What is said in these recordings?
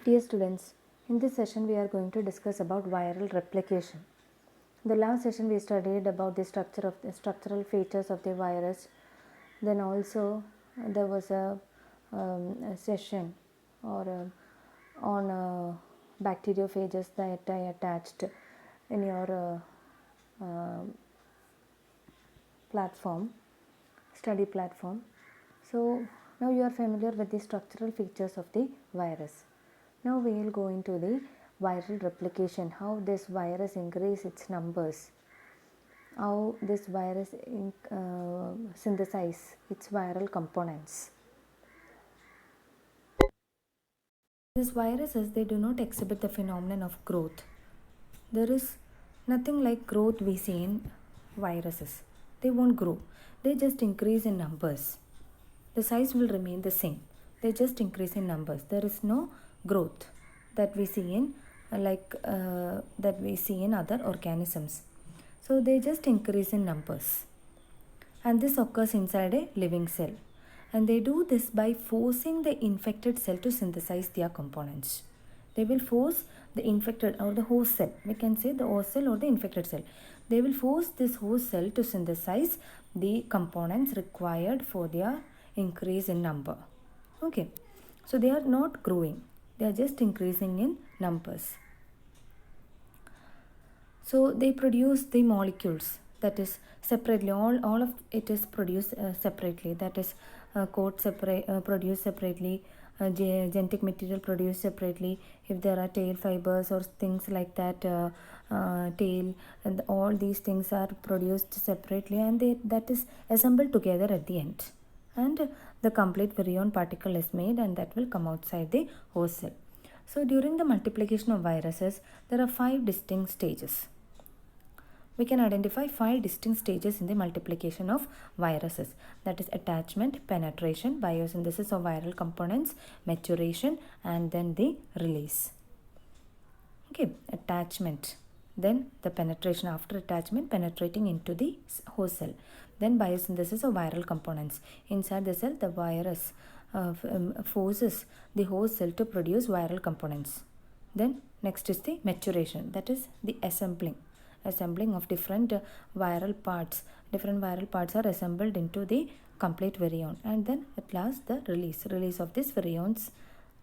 Dear students, in this session we are going to discuss about viral replication. In the last session we studied about the structural features of the virus. Then also there was a session on bacteriophages that I attached in your study platform. So now you are familiar with the structural features of the virus. Now we will go into the viral replication, how this virus increase its numbers, how this virus synthesize its viral components. These viruses, they do not exhibit the phenomenon of growth. There is nothing like growth we see in viruses. They won't grow. They just increase in numbers. The size will remain the same. They just increase in numbers. There is no growth that we see in other organisms. So they just increase in numbers. And this occurs inside a living cell. And they do this by forcing the infected cell to synthesize their components. They will force the infected or the host cell. We can say the host cell or the infected cell. They will force this host cell to synthesize the components required for their increase in number. Okay. So they are not growing. They are just increasing in numbers. So they produce the molecules, that is separately. All of it is produced separately. That is produced separately. Genetic material produced separately. If there are tail fibers or things like that, tail, and all these things are produced separately, and that is assembled together at the end. And the complete virion particle is made, and that will come outside the host cell. So during the multiplication of viruses, there are 5 distinct stages. We can identify 5 distinct stages in the multiplication of viruses. That is attachment, penetration, biosynthesis of viral components, maturation, and then the release. Okay, attachment. Then the penetration, after attachment, penetrating into the host cell. Then biosynthesis of viral components. Inside the cell, the virus forces the host cell to produce viral components. Then next is the maturation, that is the assembling of different viral parts. Different viral parts are assembled into the complete virion, and then at last the release of these virions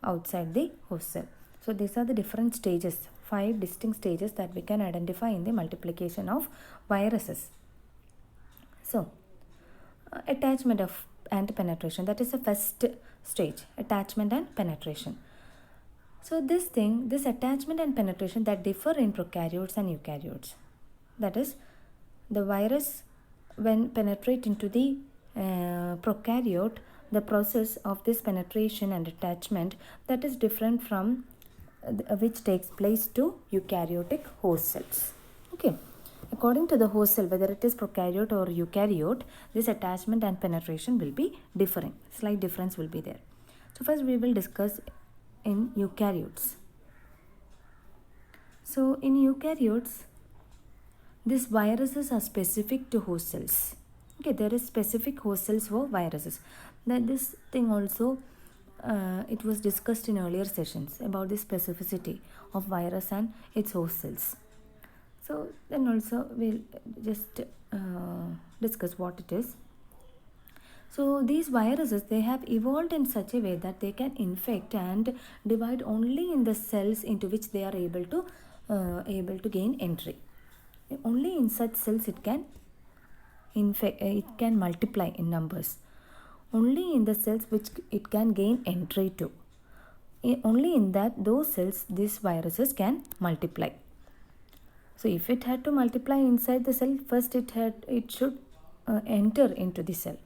outside the host cell. So these are the different stages, 5 distinct stages that we can identify in the multiplication of viruses. So attachment and penetration, that is the first stage, attachment and penetration. So this attachment and penetration, that differ in prokaryotes and eukaryotes. That is, the virus, when penetrate into the prokaryote, the process of this penetration and attachment, that is different from which takes place to eukaryotic host cells. Okay. According to the host cell, whether it is prokaryote or eukaryote, this attachment and penetration will be differing. Slight difference will be there. So first we will discuss in eukaryotes. So in eukaryotes, these viruses are specific to host cells. Okay, there is specific host cells for viruses. That this thing also it was discussed in earlier sessions about the specificity of virus and its host cells. So then also we'll just discuss what it is. So these viruses, they have evolved in such a way that they can infect and divide only in the cells into which they are able to gain entry. Only in such cells it can multiply in numbers. Only in the cells which it can gain entry to. Only in those cells these viruses can multiply. So if it had to multiply inside the cell, first it should enter into the cell.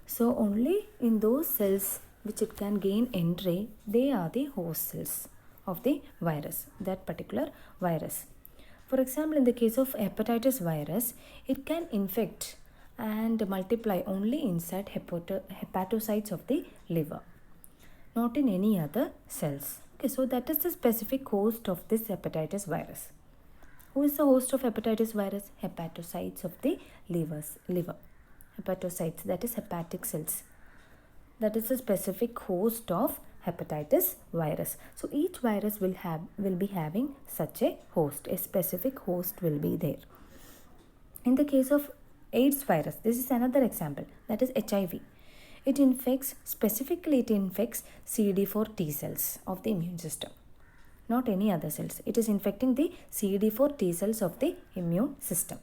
So only in those cells which it can gain entry, they are the host cells of the virus, that particular virus. For example, in the case of hepatitis virus, it can infect and multiply only inside hepatocytes of the liver, not in any other cells. Okay, so that is the specific host of this hepatitis virus. Who is the host of hepatitis virus? Hepatocytes of the liver. Hepatocytes, that is hepatic cells. That is the specific host of hepatitis virus. So each virus will be having such a host, a specific host will be there. In the case of AIDS virus, this is another example, that is HIV. It infects CD4 T cells of the immune system, not any other cells. It is infecting the CD4 T cells of the immune system.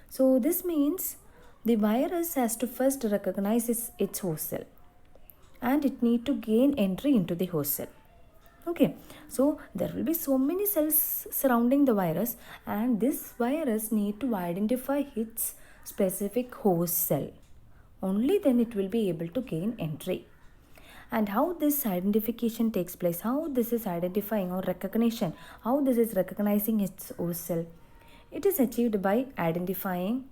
So this means the virus has to first recognize its host cell, and it need to gain entry into the host cell. Okay, so there will be so many cells surrounding the virus, and this virus need to identify its specific host cell. Only then it will be able to gain entry. And how this identification takes place, how this is identifying or recognition, how this is recognizing its host cell, it is achieved by identifying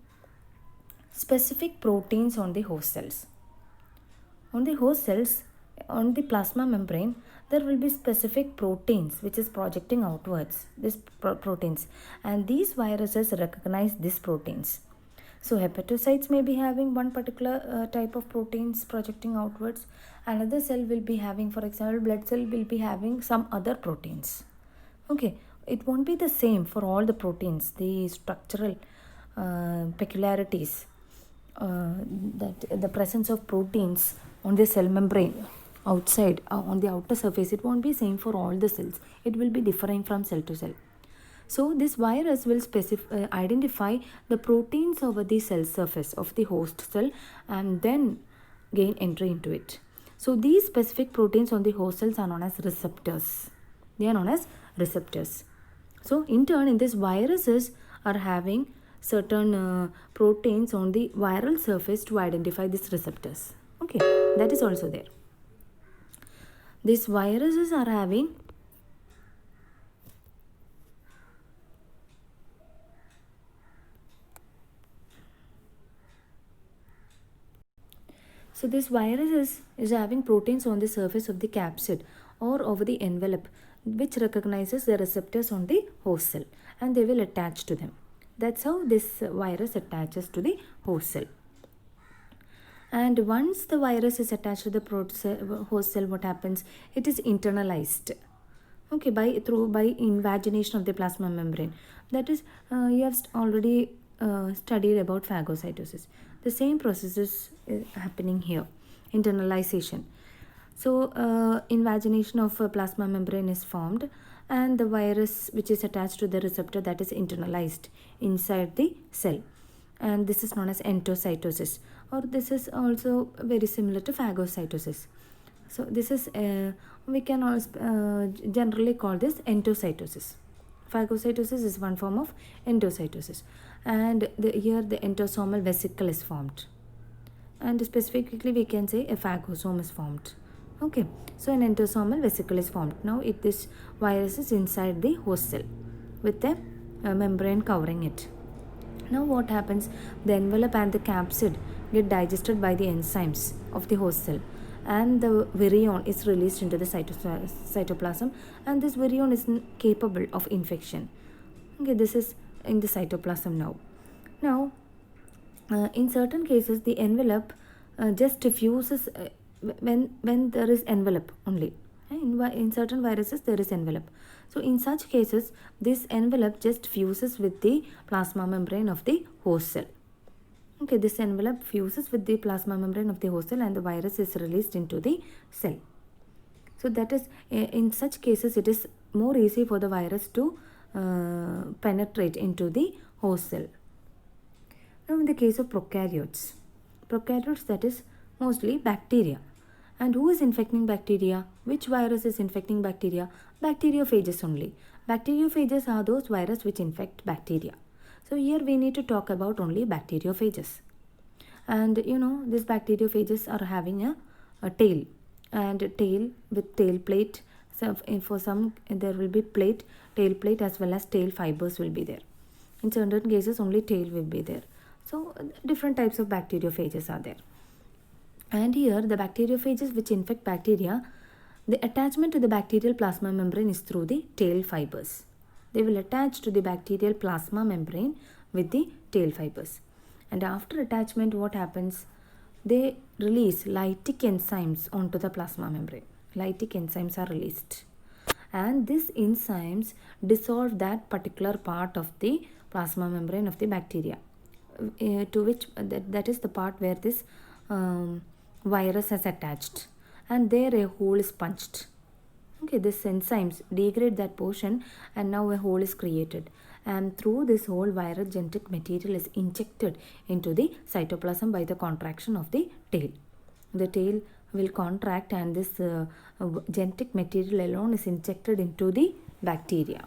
specific proteins on the host cells. On the host cells, on the plasma membrane, there will be specific proteins which is projecting outwards, these proteins, and these viruses recognize these proteins. So hepatocytes may be having one particular type of proteins projecting outwards. Another cell will be having, for example, blood cell will be having some other proteins. Okay, it won't be the same for all the proteins. The structural peculiarities, that the presence of proteins on the cell membrane outside, on the outer surface, it won't be same for all the cells. It will be differing from cell to cell. So this virus will identify the proteins over the cell surface of the host cell and then gain entry into it. So these specific proteins on the host cells are known as receptors. They are known as receptors. So in turn, in this, viruses are having certain proteins on the viral surface to identify these receptors. Okay, that is also there. These viruses are having So this virus is having proteins on the surface of the capsid or over the envelope, which recognizes the receptors on the host cell, and they will attach to them. That's how this virus attaches to the host cell. And once the virus is attached to the host cell, what happens? It is internalized. Okay, by invagination of the plasma membrane. That is, you have already studied about phagocytosis. The same process is happening here, internalization. So invagination of a plasma membrane is formed, and the virus which is attached to the receptor, that is internalized inside the cell, and this is known as endocytosis, or this is also very similar to phagocytosis. So this is we can also generally call this endocytosis. Phagocytosis is one form of endocytosis, and here the endosomal vesicle is formed, and specifically we can say a phagosome is formed. Okay, so an endosomal vesicle is formed. Now this virus is inside the host cell with a membrane covering it. Now what happens? The envelope and the capsid get digested by the enzymes of the host cell, and the virion is released into the cytoplasm, and this virion is capable of infection. Okay, this is in the cytoplasm now. Now, in certain cases, the envelope just diffuses when there is envelope only. In certain viruses, there is envelope. So in such cases, this envelope just fuses with the plasma membrane of the host cell. Okay, this envelope fuses with the plasma membrane of the host cell, and the virus is released into the cell. So that is, in such cases, it is more easy for the virus to penetrate into the host cell. Now in the case of prokaryotes, that is mostly bacteria. And who is infecting bacteria? Which virus is infecting bacteria? Bacteriophages only. Bacteriophages are those viruses which infect bacteria. So here we need to talk about only bacteriophages. And these bacteriophages are having a tail, and tail with tail plate. So for some there will be tail plate as well as tail fibers will be there. In certain cases only tail will be there. So different types of bacteriophages are there. And here the bacteriophages which infect bacteria, the attachment to the bacterial plasma membrane is through the tail fibers. They will attach to the bacterial plasma membrane with the tail fibers. And after attachment, what happens? They release lytic enzymes onto the plasma membrane. Lytic enzymes are released, and these enzymes dissolve that particular part of the plasma membrane of the bacteria, to which that is the part where this virus has attached, and there a hole is punched. Okay, these enzymes degrade that portion, and now a hole is created, and through this hole viral genetic material is injected into the cytoplasm by the contraction of the tail. The tail will contract, and this genetic material alone is injected into the bacteria.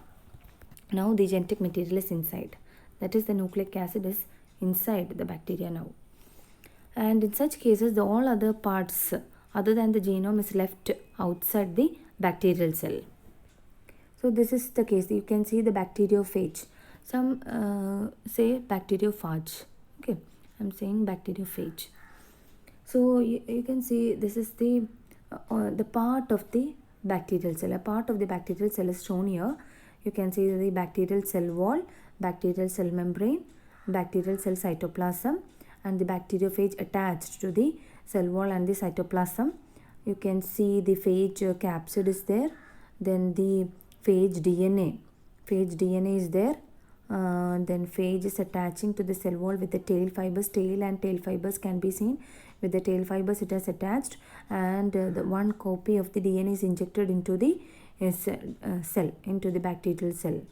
Now the genetic material is inside, that is the nucleic acid is inside the bacteria now, and in such cases the all other parts other than the genome is left outside the bacterial cell. So this is the case. You can see the bacteriophage. Some say bacteriophage. Okay, I'm saying bacteriophage. So you can see this is the part of the bacterial cell. A part of the bacterial cell is shown here. You can see the bacterial cell wall, bacterial cell membrane, bacterial cell cytoplasm, and the bacteriophage attached to the cell wall and the cytoplasm. You can see the phage capsid is there. Then the phage DNA. Phage DNA is there. Then phage is attaching to the cell wall with the tail fibers. Tail and tail fibers can be seen. With the tail fibers it is attached, and the one copy of the DNA is injected into the cell, into the bacterial cell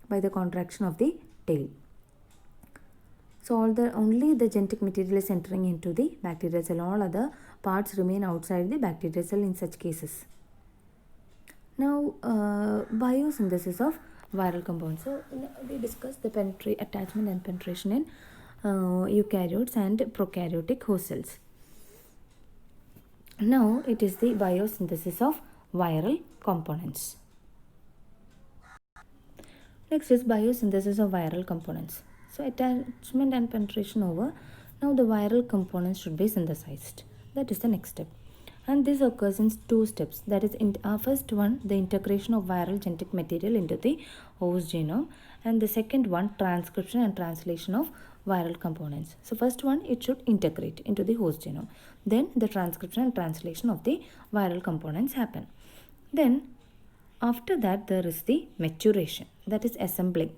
by the contraction of the tail. So only the genetic material is entering into the bacterial cell. All other parts remain outside the bacterial cell in such cases. Now biosynthesis of viral compounds. So we discussed the attachment and penetration in eukaryotes and prokaryotic host cells. Now it is the biosynthesis of viral components. Next is biosynthesis of viral components. So attachment and penetration over. Now the viral components should be synthesized. That is the next step. And this occurs in two steps. That is, in first one, the integration of viral genetic material into the host genome, and the second one, transcription and translation of viral components. So first one, it should integrate into the host genome. Then the transcription and translation of the viral components happen. Then after that, there is the maturation, that is assembling.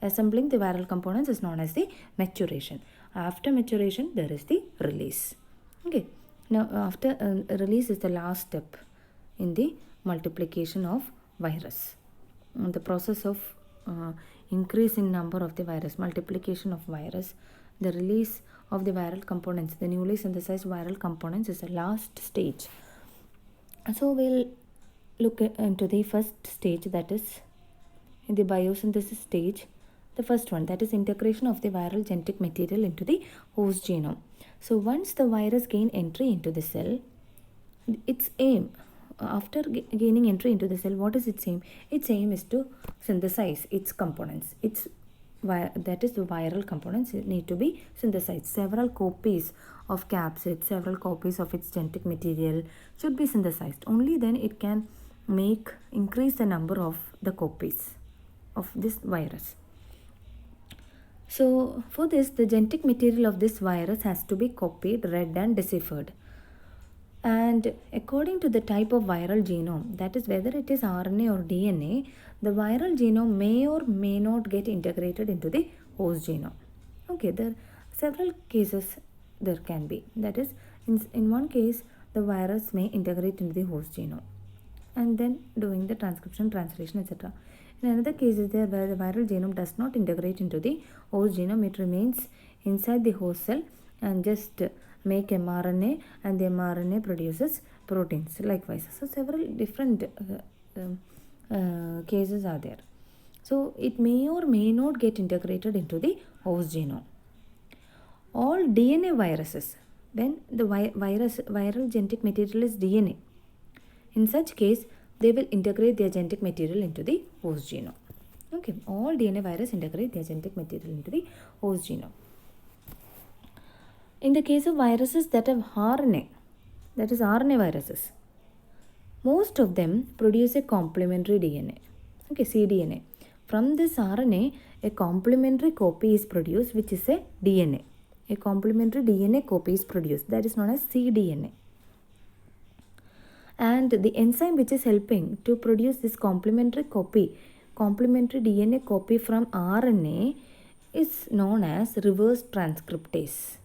Assembling the viral components is known as the maturation. After maturation, there is the release. Okay. Now after release is the last step in the multiplication of virus. The process of increase in number of the virus, multiplication of virus, the release of the viral components, the newly synthesized viral components is the last stage. So we'll look into the first stage, that is in the biosynthesis stage. The first one, that is integration of the viral genetic material into the host genome. So once the virus gain entry into the cell, its aim, after gaining entry into the cell, what is its aim? Its aim is to synthesize its components. That is the viral components need to be synthesized. Several copies of capsid, several copies of its genetic material should be synthesized. Only then it can increase the number of the copies of this virus. So for this, the genetic material of this virus has to be copied, read and deciphered. And according to the type of viral genome, that is whether it is RNA or DNA, the viral genome may or may not get integrated into the host genome. Okay, there are several cases there can be. That is, in one case, the virus may integrate into the host genome and then doing the transcription, translation, etc. In another case is there where the viral genome does not integrate into the host genome. It remains inside the host cell and just make mRNA, and the mRNA produces proteins likewise. So several different cases are there. So it may or may not get integrated into the host genome. All DNA viruses, when the viral genetic material is DNA, in such case they will integrate their genetic material into the host genome. Okay, all DNA virus integrate their genetic material into the host genome. In the case of viruses that have RNA, that is RNA viruses, most of them produce a complementary DNA, okay, cDNA. From this RNA, a complementary copy is produced, which is a DNA. A complementary DNA copy is produced, that is known as cDNA. And the enzyme which is helping to produce this complementary DNA copy from RNA is known as reverse transcriptase.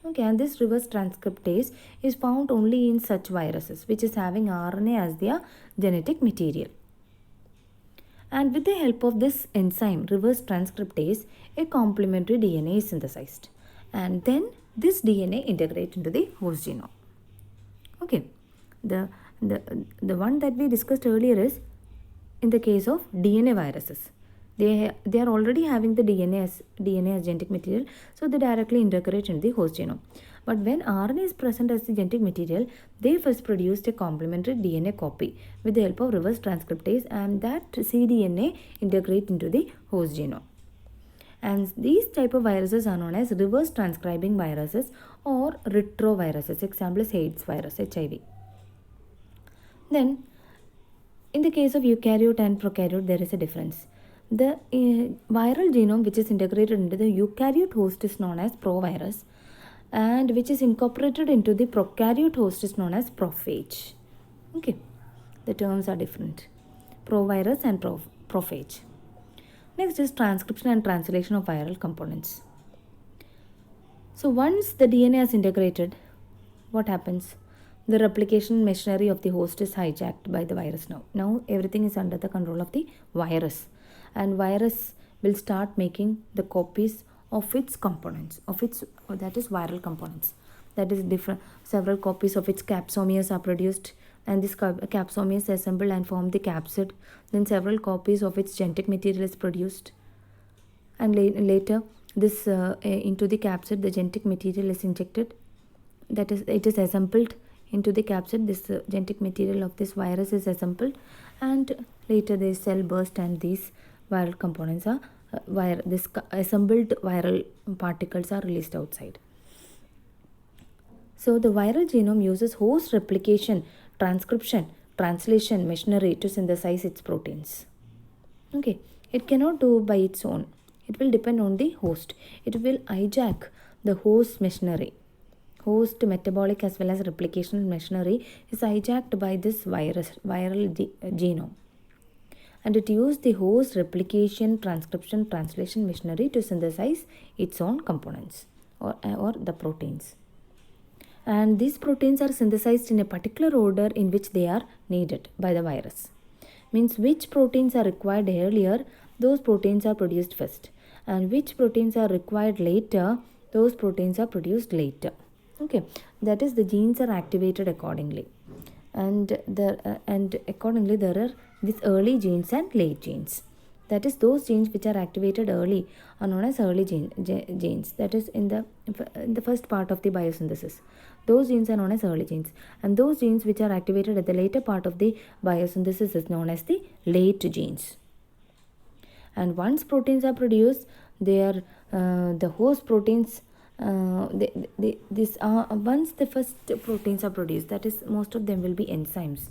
Okay, and this reverse transcriptase is found only in such viruses which is having RNA as their genetic material. And with the help of this enzyme, reverse transcriptase, a complementary DNA is synthesized. And then this DNA integrates into the host genome. Okay, the, the one that we discussed earlier is in the case of DNA viruses. They are already having the DNA as genetic material, so they directly integrate into the host genome. But when RNA is present as the genetic material, they first produced a complementary DNA copy with the help of reverse transcriptase, and that cDNA integrate into the host genome. And these type of viruses are known as reverse transcribing viruses or retroviruses. Example is AIDS virus, HIV. Then, in the case of eukaryote and prokaryote, there is a difference. The viral genome which is integrated into the eukaryote host is known as provirus, and which is incorporated into the prokaryote host is known as prophage. Okay, the terms are different. Provirus and prophage. Next is transcription and translation of viral components. So once the DNA is integrated, what happens? The replication machinery of the host is hijacked by the virus now. Now everything is under the control of the virus, and virus will start making the copies of its components, that is viral components. That is different. Several copies of its capsomeres are produced, and this capsomeres assemble and form the capsid. Then several copies of its genetic material is produced, and later this into the capsid the genetic material is injected. That is, it is assembled into the capsid. This genetic material of this virus is assembled, and later the cell burst, and these viral components are assembled viral particles are released outside. So the viral genome uses host replication, transcription, translation machinery to synthesize its proteins. Okay, it cannot do by its own. It will depend on the host. It will hijack the host machinery. Host metabolic as well as replication machinery is hijacked by this viral genome, and it used the host replication, transcription, translation machinery to synthesize its own components or the proteins. And these proteins are synthesized in a particular order in which they are needed by the virus. Means which proteins are required earlier, those proteins are produced first, and which proteins are required later, those proteins are produced later. Okay, that is, the genes are activated accordingly, and accordingly there are these early genes and late genes. That is, those genes which are activated early are known as early genes. That is, in the first part of the biosynthesis, those genes are known as early genes, and those genes which are activated at the later part of the biosynthesis is known as the late genes. And once proteins are produced, they are the host proteins. Once the first proteins are produced, that is, most of them will be enzymes.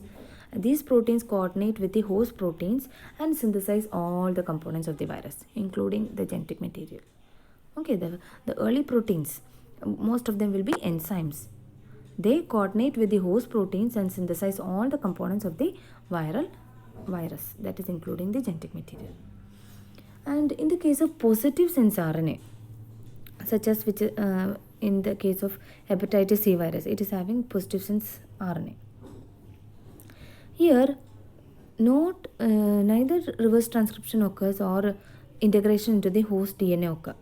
These proteins coordinate with the host proteins and synthesize all the components of the virus, including the genetic material. Okay, the early proteins, most of them will be enzymes. They coordinate with the host proteins and synthesize all the components of the virus, that is, including the genetic material. And in the case of positive sense RNA, such as which in the case of hepatitis C virus, it is having positive sense RNA. Here, neither reverse transcription occurs or integration into the host DNA occur.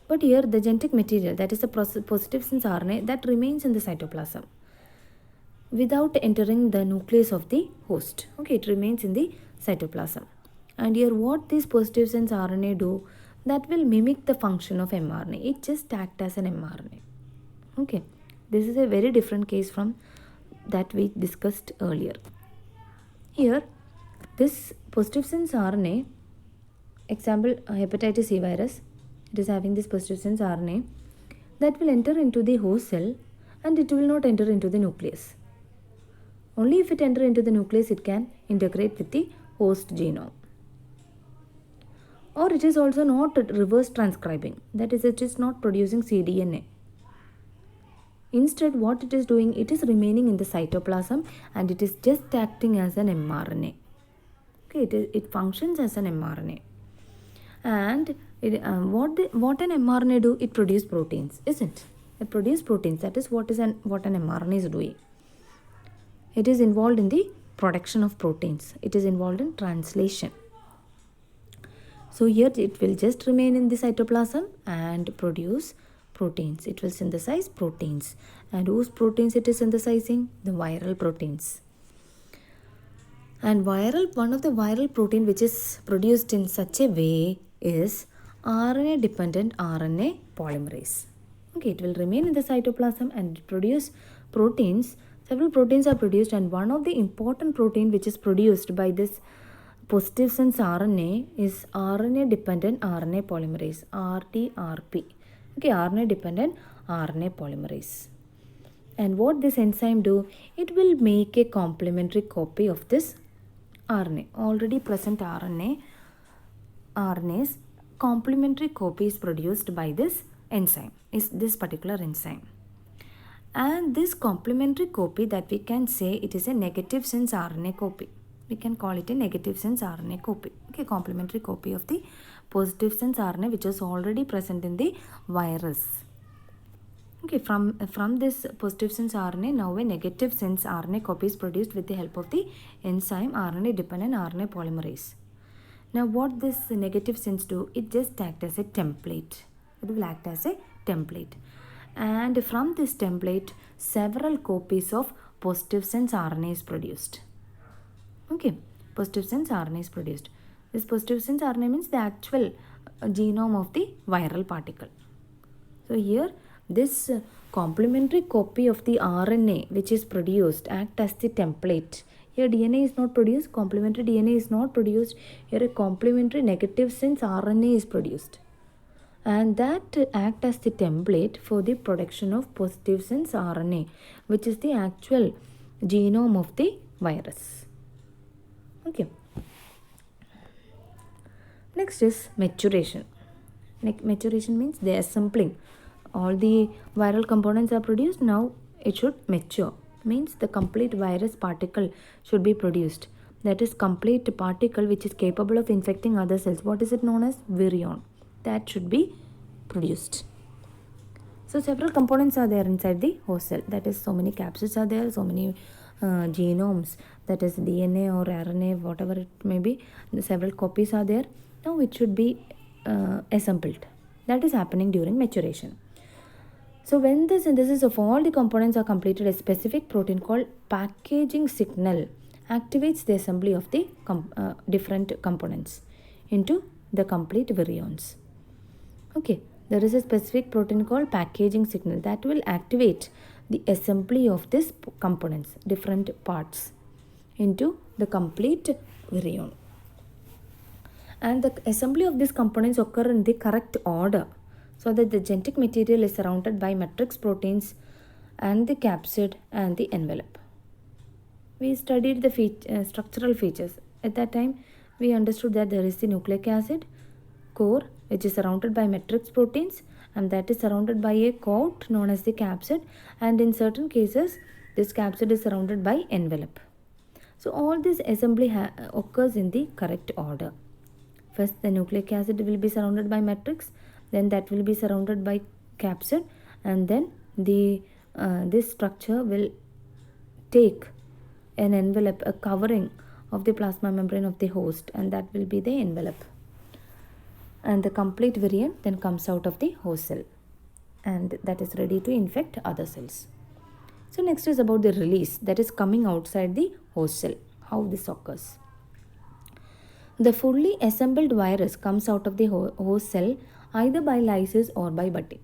But here, the genetic material, that is the positive sense RNA, that remains in the cytoplasm without entering the nucleus of the host. Okay, it remains in the cytoplasm. And here, what this positive sense RNA do, that will mimic the function of mRNA. It just acts as an mRNA. Okay, this is a very different case from that we discussed earlier. Here, this positive sense RNA, example hepatitis C virus, it is having this positive sense RNA that will enter into the host cell, and it will not enter into the nucleus. Only if it enter into the nucleus, it can integrate with the host genome. Or it is also not reverse transcribing, that is, it is not producing cDNA. Instead, what it is doing, it is remaining in the cytoplasm and it is just acting as an mRNA. Okay, it functions as an mRNA. And what an mRNA do? It produces proteins, isn't it? Produces proteins. That is what an mRNA is doing. It is involved in the production of proteins. It is involved in translation. So here it will just remain in the cytoplasm and produce proteins. It will synthesize proteins. And whose proteins it is synthesizing? The viral proteins. And one of the viral protein which is produced in such a way is RNA dependent RNA polymerase. Okay, it will remain in the cytoplasm and produce proteins. Several proteins are produced, and one of the important protein which is produced by this positive sense RNA is RNA dependent RNA polymerase, RDRP. Okay, RNA dependent RNA polymerase. And what this enzyme do? It will make a complementary copy of this RNA. Already present RNA's complementary copy is produced by this enzyme, is this particular enzyme. And this complementary copy, that we can say it is a negative sense RNA copy. We can call it a negative sense RNA copy. Okay, complementary copy of the positive sense RNA which is already present in the virus. Okay, from this positive sense RNA, now a negative sense RNA copy is produced with the help of the enzyme RNA dependent RNA polymerase. Now what this negative sense do? It just act as a template. It will act as a template. And from this template, several copies of positive sense RNA is produced. Okay, positive sense RNA is produced. This positive sense RNA means the actual genome of the viral particle. So here this complementary copy of the RNA which is produced act as the template. Here DNA is not produced, complementary DNA is not produced. Here a complementary negative sense RNA is produced. And that act as the template for the production of positive sense RNA, which is the actual genome of the virus. Okay. Next is maturation. Maturation means the assembling. All the viral components are produced. Now it should mature. Means the complete virus particle should be produced. That is complete particle which is capable of infecting other cells. What is it known as? Virion. That should be produced. So several components are there inside the host cell. That is, so many capsids are there, so many genomes, that is DNA or RNA, whatever it may be. The several copies are there. Now it should be assembled. That is happening during maturation. So when the synthesis of all the components are completed, a specific protein called packaging signal activates the assembly of the different components into the complete virions. Okay, there is a specific protein called packaging signal that will activate the assembly of these components, different parts, into the complete virion. And the assembly of these components occur in the correct order, so that the genetic material is surrounded by matrix proteins and the capsid and the envelope. We studied the structural features. At that time, we understood that there is the nucleic acid core which is surrounded by matrix proteins, and that is surrounded by a coat known as the capsid, and in certain cases this capsid is surrounded by envelope. So all this assembly occurs in the correct order. First the nucleic acid will be surrounded by matrix, then that will be surrounded by capsid, and then this structure will take an envelope, a covering of the plasma membrane of the host, and that will be the envelope. And the complete virion then comes out of the host cell, and that is ready to infect other cells. So next is about the release, that is coming outside the host cell. How this occurs? The fully assembled virus comes out of the host cell either by lysis or by budding.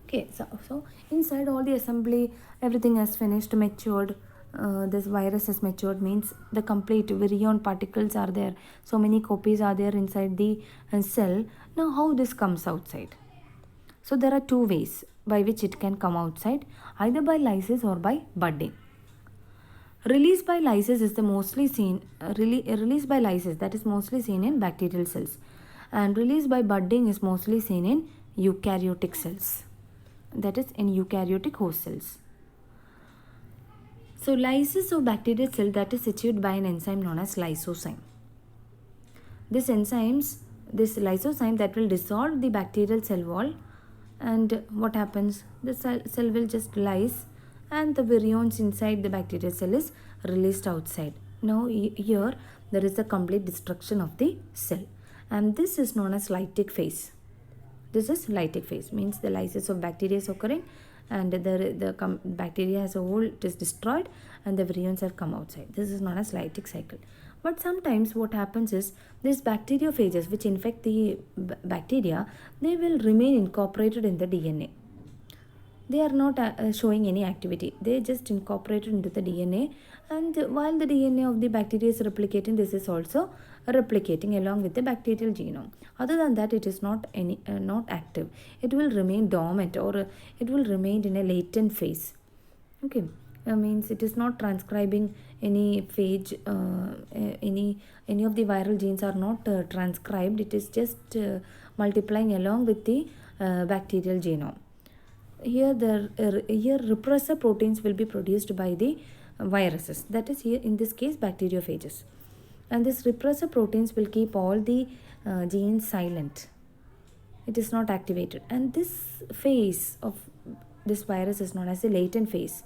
Okay, so inside all the assembly, everything has finished, matured. This virus has matured, means the complete virion particles are there. So many copies are there inside the cell. Now how this comes outside? So there are two ways by which it can come outside, either by lysis or by budding. Release by lysis is the mostly seen release by lysis, that is mostly seen in bacterial cells, and release by budding is mostly seen in eukaryotic cells, that is in eukaryotic host cells. So lysis of bacterial cell that is situated by an enzyme known as lysozyme. This lysozyme that will dissolve the bacterial cell wall, and what happens? The cell will just lyse, and the virions inside the bacterial cell is released outside. Now here there is a complete destruction of the cell, and this is known as lytic phase. This is lytic phase, means the lysis of bacteria is occurring, and the bacteria as a whole is destroyed, and the virions have come outside. This is known as lytic cycle. But sometimes what happens is these bacteriophages which infect the bacteria, they will remain incorporated in the DNA. They are not showing any activity. They just incorporated into the DNA, and while the DNA of the bacteria is replicating, this is also replicating along with the bacterial genome. Other than that, it is not active. It will remain dormant, or it will remain in a latent phase. Okay, means it is not transcribing any phage. Any of the viral genes are not transcribed. It is just multiplying along with the bacterial genome. Here repressor proteins will be produced by the viruses, that is here in this case bacteriophages, and this repressor proteins will keep all the genes silent. It is not activated, and this phase of this virus is known as the latent phase,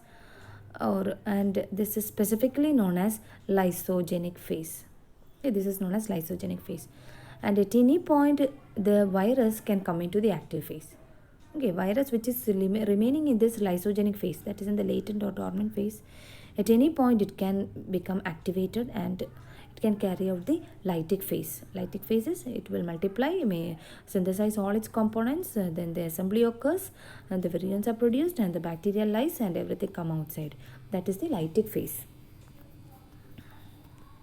and this is specifically known as lysogenic phase. Okay, this is known as lysogenic phase, and at any point the virus can come into the active phase. Okay, virus which is remaining in this lysogenic phase, that is in the latent or dormant phase, at any point it can become activated, and it can carry out the lytic phase. Lytic phases, it will multiply, may synthesize all its components, then the assembly occurs, and the virions are produced, and the bacteria lyse, and everything come outside. That is the lytic phase.